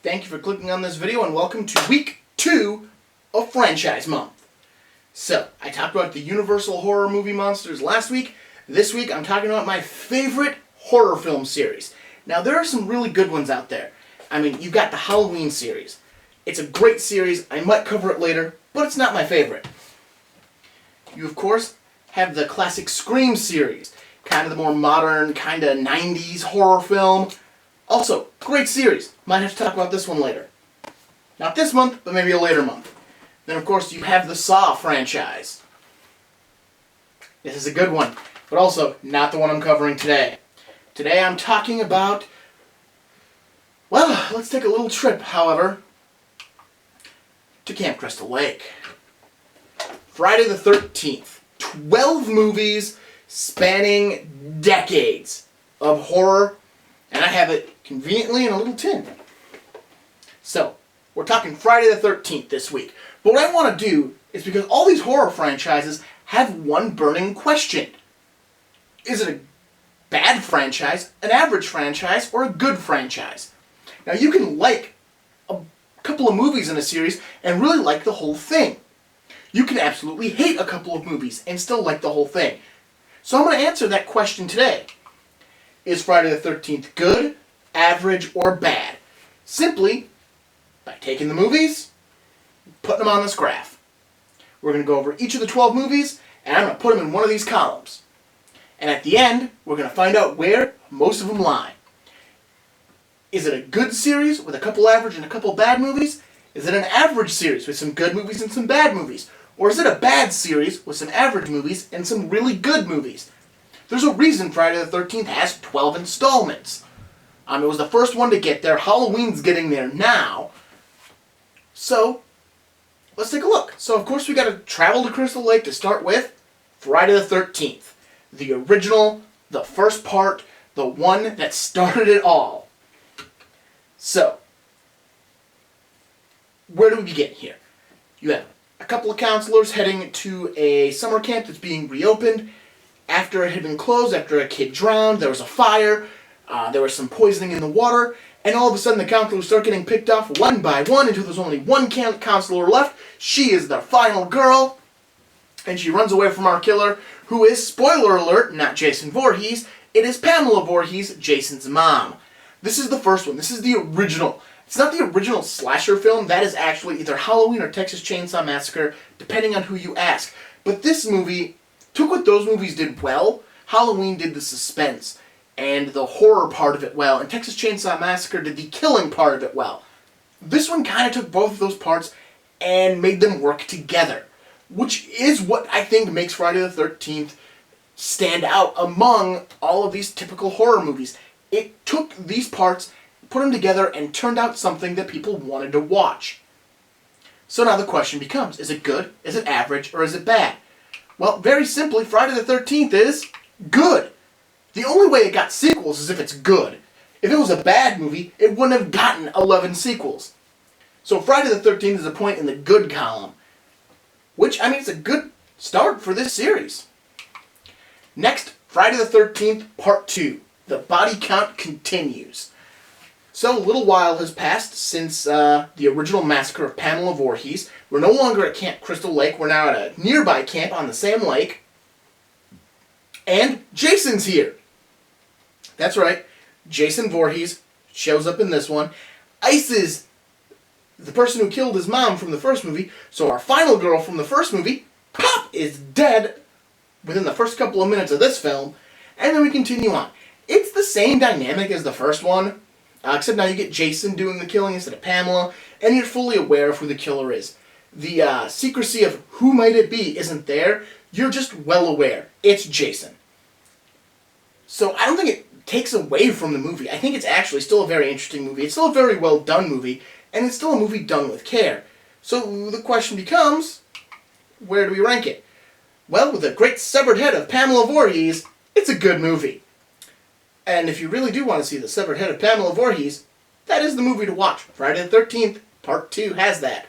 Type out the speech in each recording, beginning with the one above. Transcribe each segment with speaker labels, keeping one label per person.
Speaker 1: Thank you for clicking on this video and welcome to week 2 of Franchise Month. So, I talked about the Universal horror movie monsters last week. This week I'm talking about my favorite horror film series. Now there are some really good ones out there. I mean, you've got the Halloween series. It's a great series. I might cover it later, but it's not my favorite. You of course have the classic Scream series. Kind of the more modern, kind of 90s horror film. Also, great series. Might have to talk about this one later. Not this month, but maybe a later month. Then, of course, you have the Saw franchise. This is a good one, but also not the one I'm covering today. Today I'm talking about... Well, let's take a little trip, however, to Camp Crystal Lake. Friday the 13th. 12 movies spanning decades of horror, and I have it conveniently in a little tin. So, we're talking Friday the 13th this week. But what I want to do is, because all these horror franchises have one burning question. Is it a bad franchise, an average franchise, or a good franchise? Now, you can like a couple of movies in a series and really like the whole thing. You can absolutely hate a couple of movies and still like the whole thing. So I'm going to answer that question today. Is Friday the 13th good, average, or bad? Simply by taking the movies, putting them on this graph. We're going to go over each of the 12 movies, and I'm going to put them in one of these columns. And at the end, we're going to find out where most of them lie. Is it a good series with a couple average and a couple bad movies? Is it an average series with some good movies and some bad movies? Or is it a bad series with some average movies and some really good movies? There's a reason Friday the 13th has 12 installments. It was the first one to get there. Halloween's getting there now. So, let's take a look. So, of course, we got to travel to Crystal Lake to start with Friday the 13th. The original, the first part, the one that started it all. So, where do we begin here? You have a couple of counselors heading to a summer camp that's being reopened. After it had been closed, after a kid drowned, there was a fire, there was some poisoning in the water, and all of a sudden the counselors start getting picked off one by one until there's only one counselor left. She is the final girl, and she runs away from our killer, who is, spoiler alert, not Jason Voorhees, it is Pamela Voorhees, Jason's mom. This is the first one. This is the original. It's not the original slasher film. That is actually either Halloween or Texas Chainsaw Massacre, depending on who you ask. But this movie took what those movies did well. Halloween did the suspense and the horror part of it well, and Texas Chainsaw Massacre did the killing part of it well. This one kind of took both of those parts and made them work together, which is what I think makes Friday the 13th stand out among all of these typical horror movies. It took these parts, put them together, and turned out something that people wanted to watch. So now the question becomes, is it good, is it average, or is it bad? Well, very simply, Friday the 13th is good. The only way it got sequels is if it's good. If it was a bad movie, it wouldn't have gotten 11 sequels. So Friday the 13th is a point in the good column, which, I mean, it's a good start for this series. Next, Friday the 13th, Part 2. The body count continues. So, a little while has passed since the original massacre of Pamela Voorhees. We're no longer at Camp Crystal Lake. We're now at a nearby camp on the same lake. And Jason's here. That's right. Jason Voorhees shows up in this one. Ices the person who killed his mom from the first movie. So our final girl from the first movie, pop, is dead within the first couple of minutes of this film. And then we continue on. It's the same dynamic as the first one. Except now you get Jason doing the killing instead of Pamela, and you're fully aware of who the killer is. The secrecy of who might it be isn't there. You're just well aware. It's Jason. So I don't think it takes away from the movie. I think it's actually still a very interesting movie. It's still a very well done movie, and it's still a movie done with care. So the question becomes, where do we rank it? Well, with a great severed head of Pamela Voorhees, it's a good movie. And if you really do want to see the severed head of Pamela Voorhees, that is the movie to watch. Friday the 13th, Part 2 has that.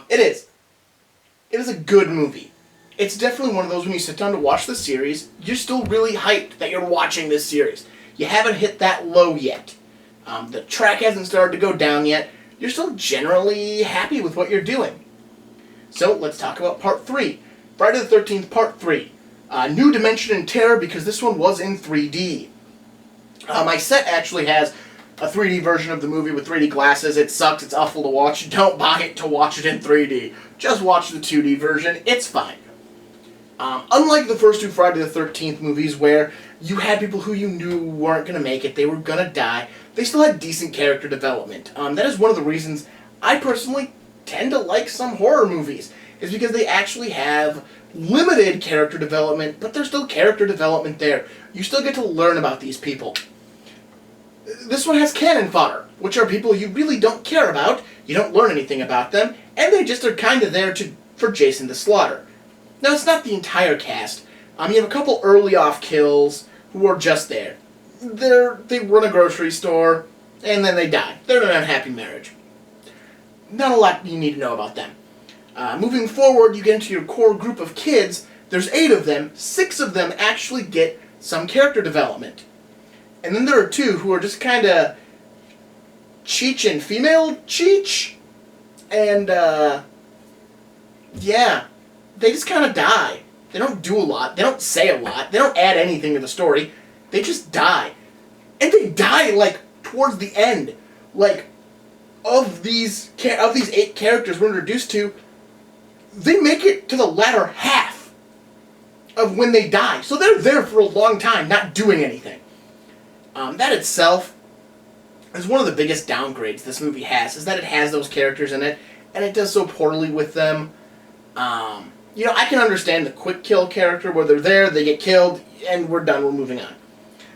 Speaker 1: It is. It is a good movie. It's definitely one of those when you sit down to watch the series, you're still really hyped that you're watching this series. You haven't hit that low yet. The track hasn't started to go down yet. You're still generally happy with what you're doing. So let's talk about Part 3. Friday the 13th Part 3. New dimension in terror because this one was in 3D. My set actually has a 3D version of the movie with 3D glasses. It sucks. It's awful to watch. Don't buy it to watch it in 3D. Just watch the 2D version. It's fine. Unlike the first two Friday the 13th movies where you had people who you knew weren't going to make it, they were going to die, they still had decent character development. That is one of the reasons I personally tend to like some horror movies, is because they actually have limited character development, but there's still character development there. You still get to learn about these people. This one has cannon fodder, which are people you really don't care about, you don't learn anything about them, and they just are kind of there for Jason to slaughter. Now, it's not the entire cast. You have a couple early off kills who are just there. They run a grocery store, and then they die. They're in an unhappy marriage. Not a lot you need to know about them. Moving forward, you get into your core group of kids. There's 8 of them. 6 of them actually get some character development. And then there are 2 who are just kind of Cheech and female Cheech. And, yeah, they just kind of die. They don't do a lot. They don't say a lot. They don't add anything to the story. They just die. And they die, like, towards the end. Like, of these 8 characters we're introduced to, they make it to the latter half of when they die. So they're there for a long time, not doing anything. That itself is one of the biggest downgrades this movie has, is that it has those characters in it, and it does so poorly with them. I can understand the quick kill character, where they're there, they get killed, and we're done, we're moving on.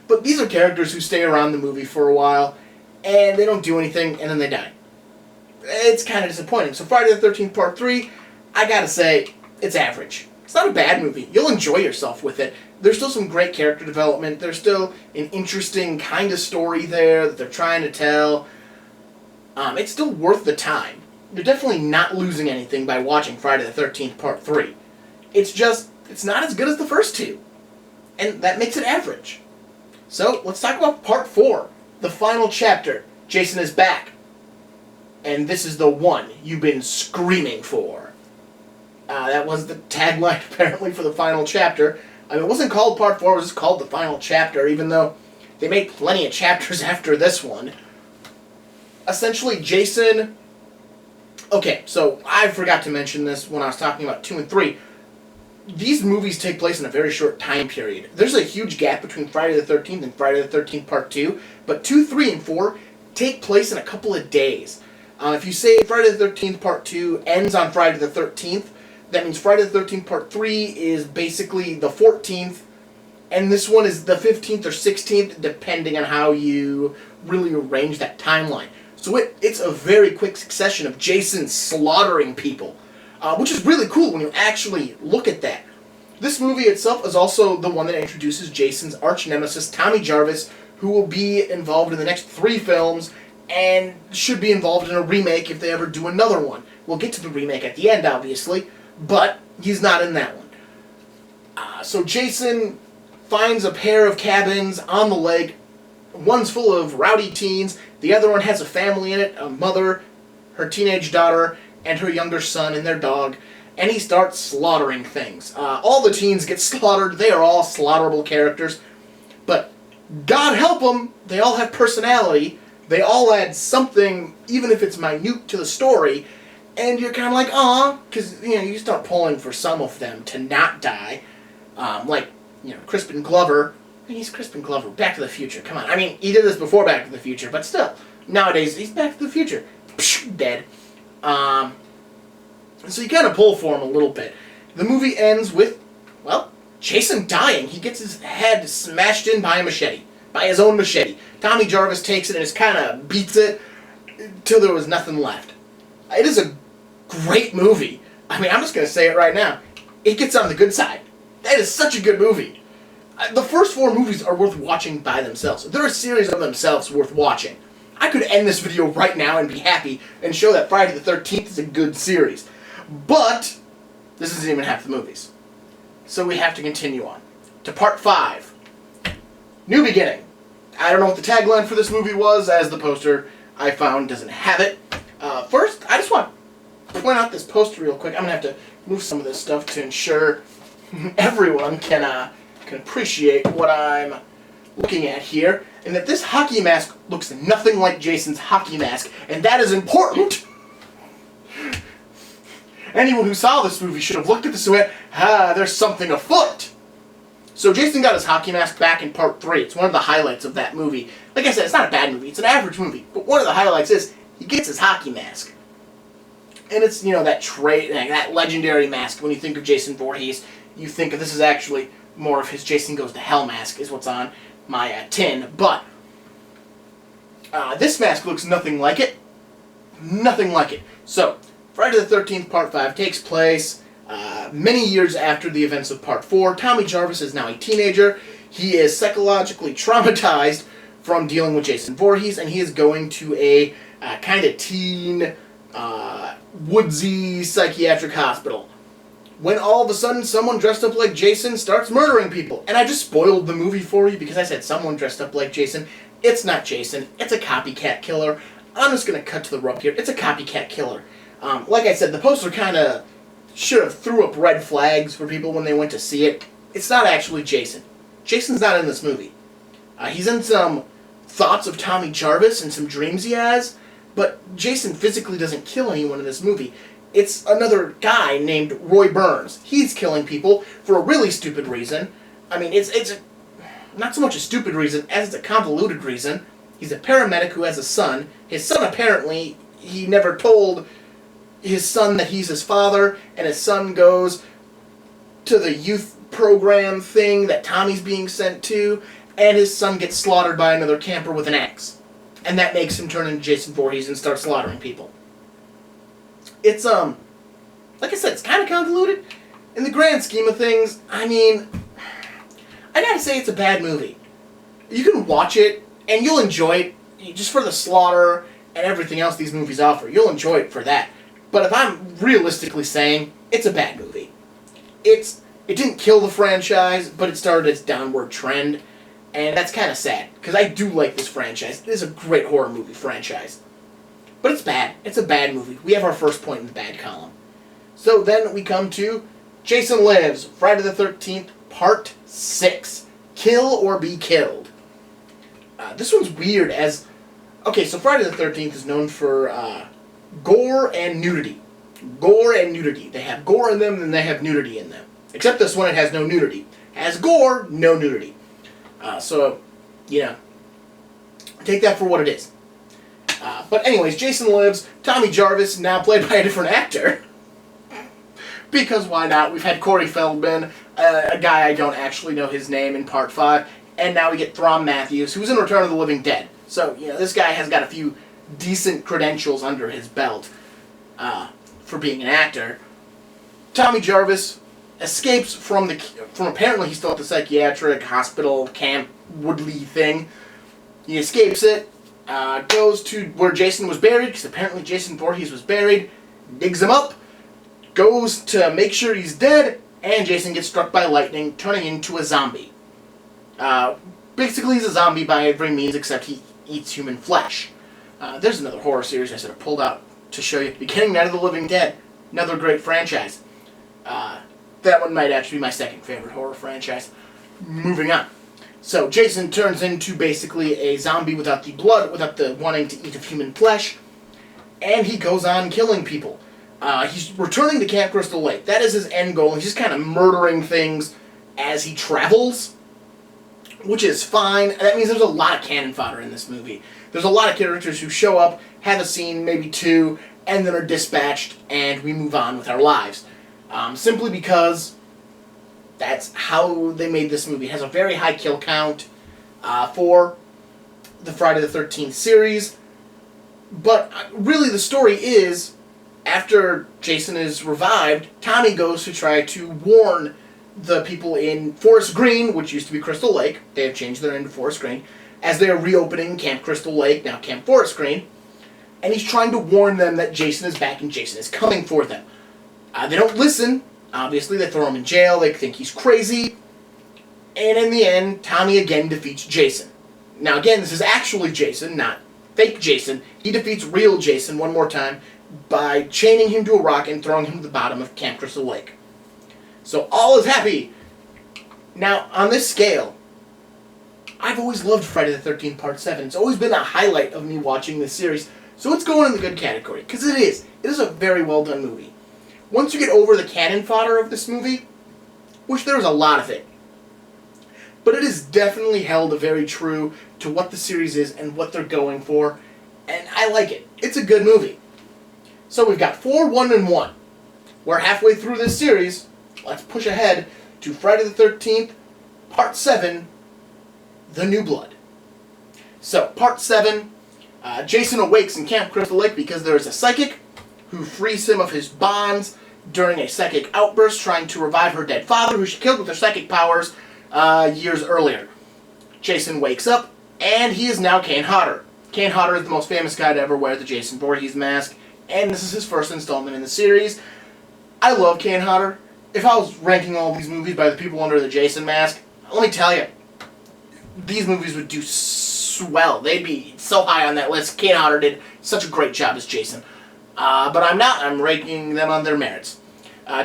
Speaker 1: But these are characters who stay around the movie for a while, and they don't do anything, and then they die. It's kind of disappointing. So Friday the 13th Part 3, I gotta say, it's average. It's not a bad movie. You'll enjoy yourself with it. There's still some great character development. There's still an interesting kind of story there that they're trying to tell. It's still worth the time. You're definitely not losing anything by watching Friday the 13th Part 3. It's just, it's not as good as the first 2. And that makes it average. So, let's talk about Part 4. The final chapter. Jason is back. And this is the one you've been screaming for. That was the tagline, apparently, for the final chapter. It wasn't called Part 4, it was just called the final chapter, even though they made plenty of chapters after this one. Essentially, Jason... Okay, so I forgot to mention this when I was talking about 2 and 3. These movies take place in a very short time period. There's a huge gap between Friday the 13th and Friday the 13th Part 2, but 2, 3, and 4 take place in a couple of days. If you say Friday the 13th Part 2 ends on Friday the 13th, that means Friday the 13th Part 3 is basically the 14th, and this one is the 15th or 16th, depending on how you really arrange that timeline. So it's a very quick succession of Jason slaughtering people, which is really cool when you actually look at that. This movie itself is also the one that introduces Jason's arch-nemesis, Tommy Jarvis, who will be involved in the next 3 films, and should be involved in a remake if they ever do another one. We'll get to the remake at the end, obviously, but he's not in that one. So Jason finds a pair of cabins on the lake. One's full of rowdy teens, the other one has a family in it, a mother, her teenage daughter, and her younger son and their dog, and he starts slaughtering things. All the teens get slaughtered, they are all slaughterable characters, but God help them, they all have personality, they all add something, even if it's minute to the story, and you're kind of like, aw, because, you start pulling for some of them to not die. Crispin Glover. He's Crispin Glover. Back to the Future. Come on. He did this before Back to the Future, but still. Nowadays, he's Back to the Future. Psh, dead. So you kind of pull for him a little bit. The movie ends with, Jason dying. He gets his head smashed in by a machete. By his own machete. Tommy Jarvis takes it and just kind of beats it till there was nothing left. It is a great movie. I'm just going to say it right now. It gets on the good side. That is such a good movie. The first 4 movies are worth watching by themselves. They're a series of themselves worth watching. I could end this video right now and be happy and show that Friday the 13th is a good series. But this isn't even half the movies. So we have to continue on to Part 5. New Beginning. I don't know what the tagline for this movie was, as the poster I found doesn't have it. First, I just want to point out this poster real quick. I'm going to have to move some of this stuff to ensure everyone can appreciate what I'm looking at here, and that this hockey mask looks nothing like Jason's hockey mask, and that is important. Anyone who saw this movie should have looked at this and went, there's something afoot. So Jason got his hockey mask back in part 3. It's one of the highlights of that movie. Like I said, it's not a bad movie. It's an average movie. But one of the highlights is he gets his hockey mask. And it's, that legendary mask. When you think of Jason Voorhees, you think of this is actually more of his Jason Goes to Hell mask is what's on my tin. But this mask looks nothing like it. Nothing like it. So, Friday the 13th Part 5 takes place many years after the events of Part 4. Tommy Jarvis is now a teenager. He is psychologically traumatized from dealing with Jason Voorhees, and he is going to a kind of teen, woodsy psychiatric hospital. When all of a sudden someone dressed up like Jason starts murdering people. And I just spoiled the movie for you because I said someone dressed up like Jason. It's not Jason. It's a copycat killer. I'm just going to cut to the rub here. It's a copycat killer. Like I said, the poster kind of should have threw up red flags for people when they went to see it. It's not actually Jason. Jason's not in this movie. He's in some thoughts of Tommy Jarvis and some dreams he has, but Jason physically doesn't kill anyone in this movie. It's another guy named Roy Burns. He's killing people for a really stupid reason. I mean, it's not so much a stupid reason as it's a convoluted reason. He's a paramedic who has a son. His son, apparently, he never told his son that he's his father, and his son goes to the youth program thing that Tommy's being sent to, and his son gets slaughtered by another camper with an axe. And that makes him turn into Jason Voorhees and start slaughtering people. It's, like I said, it's kind of convoluted. In the grand scheme of things, I mean, I gotta say it's a bad movie. You can watch it, and you'll enjoy it, just for the slaughter and everything else these movies offer. You'll enjoy it for that. But if I'm realistically saying, it's a bad movie. It didn't kill the franchise, but it started its downward trend, and that's kind of sad, because I do like this franchise. It is a great horror movie franchise. But it's bad. It's a bad movie. We have our first point in the bad column. So then we come to Jason Lives, Friday the 13th, Part 6. Kill or Be Killed. This one's weird as... Okay, so Friday the 13th is known for gore and nudity. Gore and nudity. They have gore in them, and they have nudity in them. Except this one, it has no nudity. It has gore, no nudity. Take that for what it is. But anyways, Jason Lives, Tommy Jarvis, now played by a different actor. Because why not? We've had Corey Feldman, a guy I don't actually know his name, in Part 5, and now we get Throm Matthews, who's in Return of the Living Dead. So, this guy has got a few decent credentials under his belt for being an actor. Tommy Jarvis escapes from apparently he's still at the psychiatric hospital camp Woodley thing. He escapes it, goes to where Jason was buried, because apparently Jason Voorhees was buried, digs him up, goes to make sure he's dead, and Jason gets struck by lightning, turning into a zombie. Basically he's a zombie by every means except he eats human flesh. There's another horror series I should have pulled out to show you at the beginning, Night of the Living Dead. Another great franchise. That one might actually be my second favorite horror franchise. Moving on. So Jason turns into basically a zombie without the blood, without the wanting to eat of human flesh, and he goes on killing people. He's returning to Camp Crystal Lake. That is his end goal. He's just kind of murdering things as he travels, which is fine. That means there's a lot of cannon fodder in this movie. There's a lot of characters who show up, have a scene, maybe two, and then are dispatched, and we move on with our lives. Simply because that's how they made this movie. It has a very high kill count for the Friday the 13th series. But really the story is, after Jason is revived, Tommy goes to try to warn the people in Forest Green, which used to be Crystal Lake. They have changed their name to Forest Green, as they are reopening Camp Crystal Lake, now Camp Forest Green. And he's trying to warn them that Jason is back and Jason is coming for them. They don't listen. Obviously, they throw him in jail. They think he's crazy. And in the end, Tommy again defeats Jason. Now again, this is actually Jason, not fake Jason. He defeats real Jason one more time by chaining him to a rock and throwing him to the bottom of Camp Crystal Lake. So all is happy. Now, on this scale, I've always loved Friday the 13th Part 7. It's always been a highlight of me watching this series. So it's going in the good category, because it is. It is a very well done movie. Once you get over the cannon fodder of this movie, which there is a lot of it, but it is definitely held very true to what the series is and what they're going for, and I like it. It's a good movie. So we've got 4, 1, and 1. We're halfway through this series. Let's push ahead to Friday the 13th, Part 7, The New Blood. So, Part 7, Jason awakes in Camp Crystal Lake because there is a psychic who frees him of his bonds during a psychic outburst trying to revive her dead father, who she killed with her psychic powers years earlier. Jason wakes up, and he is now Kane Hodder. Kane Hodder is the most famous guy to ever wear the Jason Voorhees mask, and this is his first installment in the series. I love Kane Hodder. If I was ranking all these movies by the people under the Jason mask, let me tell you, these movies would do swell. They'd be so high on that list. Kane Hodder did such a great job as Jason. But I'm not. I'm ranking them on their merits.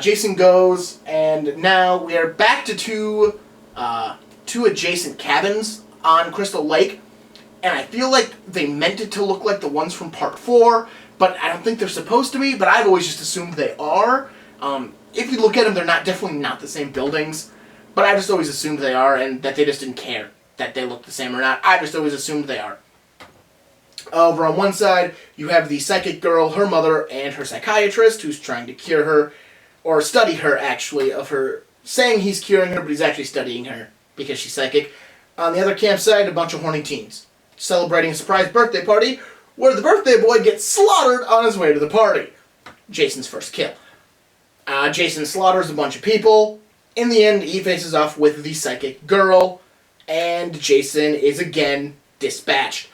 Speaker 1: Jason goes, and now we are back to two adjacent cabins on Crystal Lake, and I feel like they meant it to look like the ones from Part 4, but I don't think they're supposed to be, but I've always just assumed they are. If you look at them, they're definitely not the same buildings, but I just always assumed they are, and that they just didn't care that they look the same or not. I just always assumed they are. Over on one side, you have the psychic girl, her mother, and her psychiatrist, who's trying to cure her, or study her, actually, of her saying he's curing her, but he's actually studying her because she's psychic. On the other campsite, a bunch of horny teens celebrating a surprise birthday party where the birthday boy gets slaughtered on his way to the party. Jason's first kill. Jason slaughters a bunch of people. In the end, he faces off with the psychic girl, and Jason is again dispatched.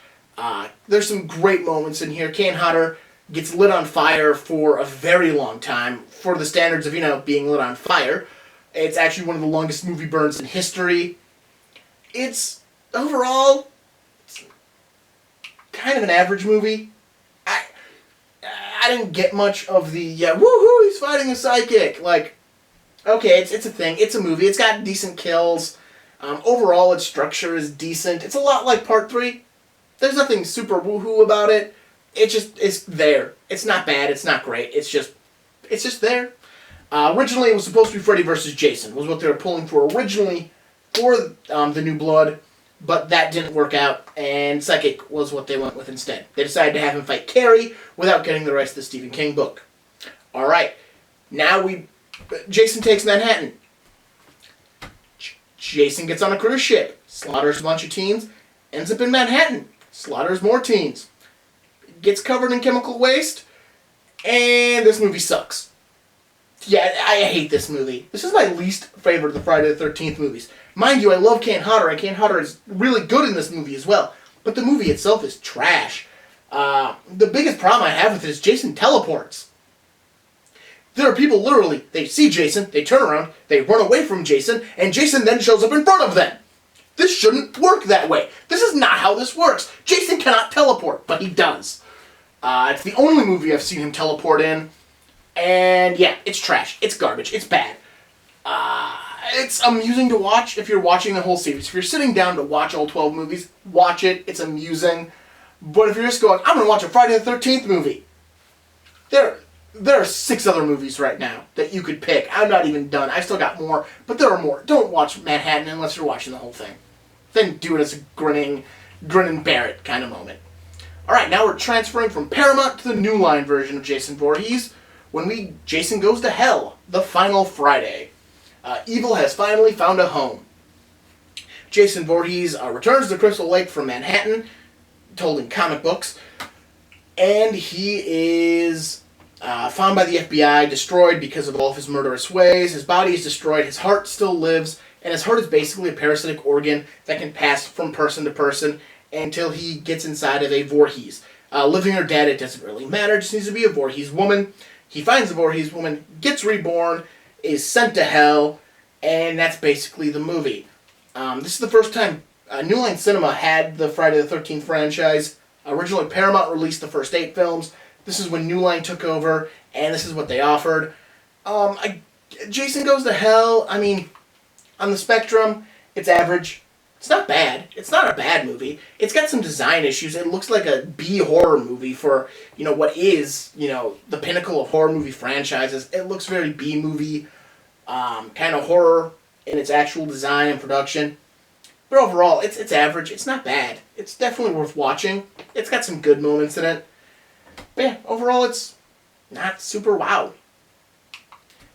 Speaker 1: There's some great moments in here. Kane Hodder gets lit on fire for a very long time, for the standards of, being lit on fire. It's actually one of the longest movie burns in history. It's, overall, kind of an average movie. I didn't get much of the, woohoo, he's fighting a psychic. Like, okay, it's a thing. It's a movie. It's got decent kills. Overall, its structure is decent. It's a lot like Part 3. There's nothing super woohoo about it. It's there. It's not bad. It's not great. It's just there. Originally, it was supposed to be Freddy vs. Jason, was what they were pulling for originally for The New Blood, but that didn't work out, and Psychic was what they went with instead. They decided to have him fight Carrie without getting the rights to the Stephen King book. Alright, now Jason takes Manhattan. Jason gets on a cruise ship, slaughters a bunch of teens, ends up in Manhattan, slaughters more teens, gets covered in chemical waste, and this movie sucks. Yeah, I hate this movie. This is my least favorite of the Friday the 13th movies. Mind you, I love Kane Hodder, and Kane Hodder is really good in this movie as well. But the movie itself is trash. The biggest problem I have with it is Jason teleports. There are people literally, they see Jason, they turn around, they run away from Jason, and Jason then shows up in front of them. This shouldn't work that way. This is not how this works. Jason cannot teleport, but he does. It's the only movie I've seen him teleport in. And yeah, it's trash. It's garbage. It's bad. It's amusing to watch if you're watching the whole series. If you're sitting down to watch all 12 movies, watch it. It's amusing. But if you're just going, I'm going to watch a Friday the 13th movie, there are 6 other movies right now that you could pick. I'm not even done. I still got more, but there are more. Don't watch Manhattan unless you're watching the whole thing. Then do it as a grin and bear it kind of moment. Alright, now we're transferring from Paramount to the New Line version of Jason Voorhees. When Jason Goes to Hell, the final Friday. Evil has finally found a home. Jason Voorhees returns to Crystal Lake from Manhattan, told in comic books, and he is found by the FBI, destroyed because of all of his murderous ways. His body is destroyed, his heart still lives, and his heart is basically a parasitic organ that can pass from person to person until he gets inside of a Voorhees. Living or dead, it doesn't really matter, it just needs to be a Voorhees woman. He finds the Voorhees woman, gets reborn, is sent to hell, and that's basically the movie. This is the first time New Line Cinema had the Friday the 13th franchise. Originally, Paramount released the first 8 films. This is when New Line took over, and this is what they offered. Jason Goes to Hell, I mean, on the spectrum, it's average. It's not bad. It's not a bad movie. It's got some design issues. It looks like a B horror movie for, what is, the pinnacle of horror movie franchises. It looks very B movie, kind of horror in its actual design and production. But overall, it's average. It's not bad. It's definitely worth watching. It's got some good moments in it. But yeah, overall, it's not super wow.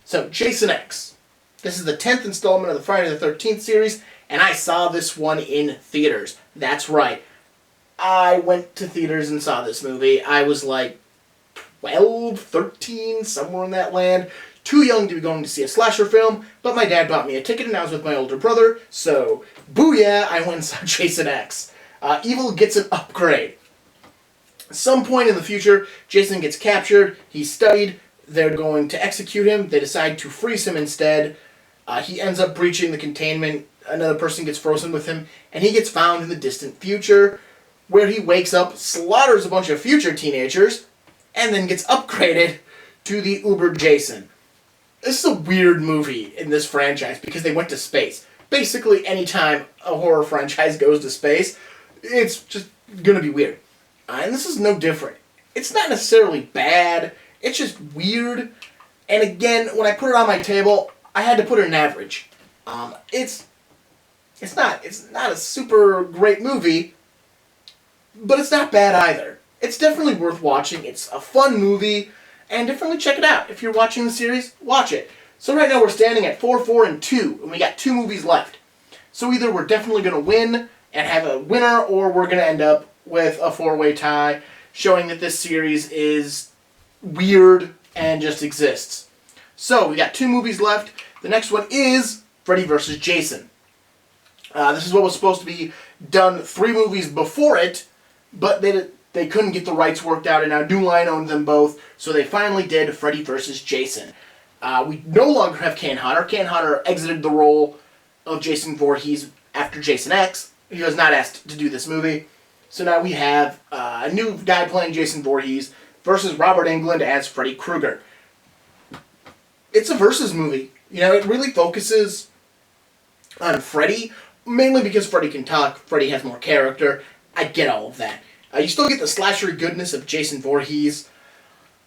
Speaker 1: So, Jason X. This is the 10th installment of the Friday the 13th series, and I saw this one in theaters. That's right. I went to theaters and saw this movie. I was like 12, 13, somewhere in that land. Too young to be going to see a slasher film, but my dad bought me a ticket and I was with my older brother, so booyah, I went and saw Jason X. Evil gets an upgrade. At some point in the future, Jason gets captured, he's studied, they're going to execute him, they decide to freeze him instead. He ends up breaching the containment, another person gets frozen with him, and he gets found in the distant future, where he wakes up, slaughters a bunch of future teenagers, and then gets upgraded to the Uber Jason. This is a weird movie in this franchise because they went to space. Basically, anytime a horror franchise goes to space, it's just gonna be weird. And this is no different. It's not necessarily bad, it's just weird. And again, when I put it on my table, I had to put it in average. It's not a super great movie, but it's not bad either. It's definitely worth watching. It's a fun movie, and definitely check it out. If you're watching the series, watch it. So right now we're standing at 4, 4, and 2, and we got 2 movies left. So either we're definitely going to win and have a winner, or we're going to end up with a 4-way tie, showing that this series is weird and just exists. So we got 2 movies left. The next one is Freddy vs. Jason. This is what was supposed to be done 3 movies before it, but they couldn't get the rights worked out, and now New Line owned them both, so they finally did Freddy vs. Jason. We no longer have Kane Hodder. Kane Hodder exited the role of Jason Voorhees after Jason X. He was not asked to do this movie. So now we have a new guy playing Jason Voorhees versus Robert Englund as Freddy Krueger. It's a versus movie. It really focuses on Freddy, mainly because Freddy can talk, Freddy has more character. I get all of that. You still get the slasher goodness of Jason Voorhees,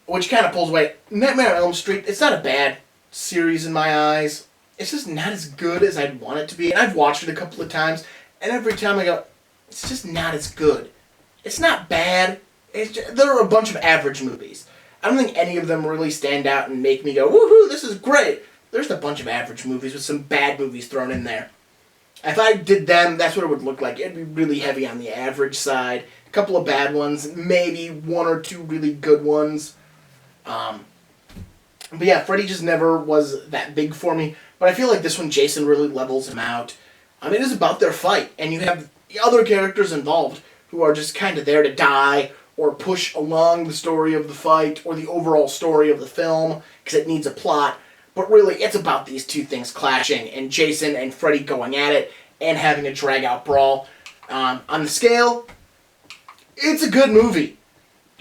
Speaker 1: which kind of pulls away. Nightmare on Elm Street, it's not a bad series in my eyes. It's just not as good as I'd want it to be. And I've watched it a couple of times, and every time I go, it's just not as good. It's not bad. There are a bunch of average movies. I don't think any of them really stand out and make me go, woohoo, this is great. There's a bunch of average movies with some bad movies thrown in there. If I did them, that's what it would look like. It'd be really heavy on the average side. A couple of bad ones, maybe 1 or 2 really good ones. But yeah, Freddy just never was that big for me. But I feel like this one, Jason really levels him out. It is about their fight, and you have the other characters involved who are just kind of there to die or push along the story of the fight or the overall story of the film because it needs a plot. But really, it's about these 2 things clashing and Jason and Freddy going at it and having a drag-out brawl. On the scale, it's a good movie.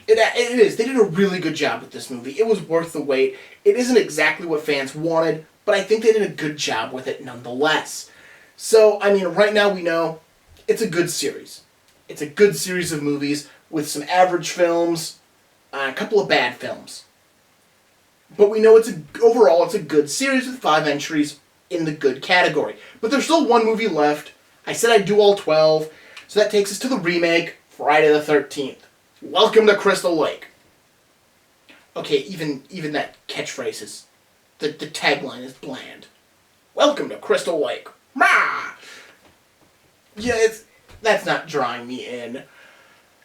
Speaker 1: It is. They did a really good job with this movie. It was worth the wait. It isn't exactly what fans wanted, but I think they did a good job with it nonetheless. So, right now we know it's a good series. It's a good series of movies with some average films, a couple of bad films. But we know overall it's a good series with 5 entries in the good category. But there's still 1 movie left. I said I'd do all 12, so that takes us to the remake, Friday the 13th. Welcome to Crystal Lake. Okay, even that catchphrase is, the tagline is bland. Welcome to Crystal Lake. Rah! Yeah, that's not drawing me in.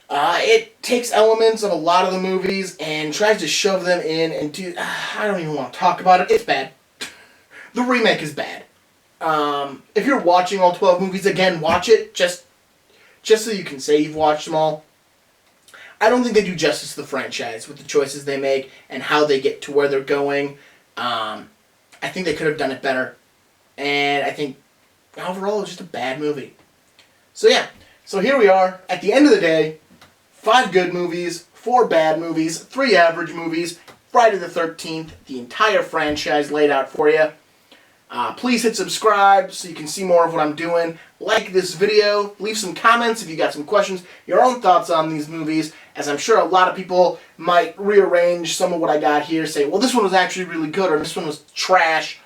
Speaker 1: It takes elements of a lot of the movies and tries to shove them in and I don't even want to talk about it. It's bad. The remake is bad. If you're watching all 12 movies, again, watch it just so you can say you've watched them all. I don't think they do justice to the franchise with the choices they make and how they get to where they're going. I think they could have done it better. And I think overall it's just a bad movie. So yeah, so here we are, at the end of the day, 5 good movies, 4 bad movies, 3 average movies, Friday the 13th, the entire franchise laid out for you. Please hit subscribe so you can see more of what I'm doing. Like this video, leave some comments if you got some questions, your own thoughts on these movies, as I'm sure a lot of people might rearrange some of what I got here, say, well, this one was actually really good, or this one was trash.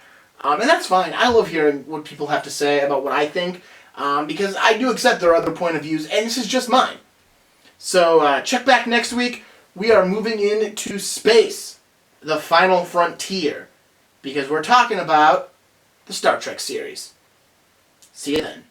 Speaker 1: And that's fine. I love hearing what people have to say about what I think, because I do accept their other point of views, and this is just mine. So check back next week. We are moving into space, the final frontier, because we're talking about the Star Trek series. See you then.